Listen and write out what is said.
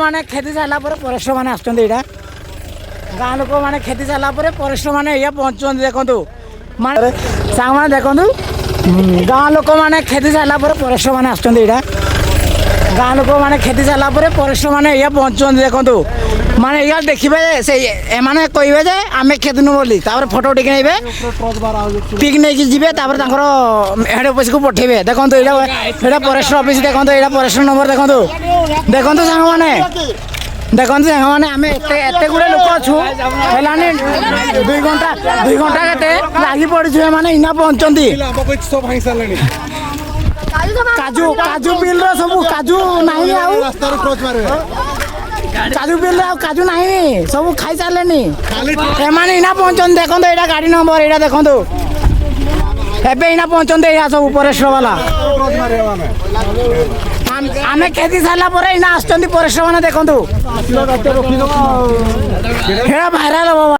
मैंने खेती सारा फरेस्टर मैंने आसुँच गाँ लोक मैंने खेती सारा फरेस्टर मैंने ये पहुँचुं देखूँ माने सांग मैंने देखूँ गाँ लोक मैंने खेती सारा फरेस्टर मैंने आसुँच गाँ लोक मैंने खेती सारा फरेस्टर मैंने ये पहुँचुं देखूँ माने ये देखिए से एमाने कहे जे आम खेदनु बोली फोटो उठिक ने पिक नहीं जी हेड ऑफिस को पठेबे देखो ये फरेस्ट ऑफिस देखो ये फरेस्ट नंबर देखो देखो सांग मैंने देखो सांग मैंने आम एत गुड़े लोक अच्छु है 2 घंटा के लगी पड़े मैंने इना पहुँचती काजू काजू बिल सब काजू ना काजू बिल काजू ना सब खाई सारे एमाने इना पहुँचते देखो ये गाड़ी नंबर ये देखो एबे इना पहुँचते सब फरेस्ट वाला आम खेती सारा इना आसुँच फरेस्ट मैंने देखो भाइराल हम।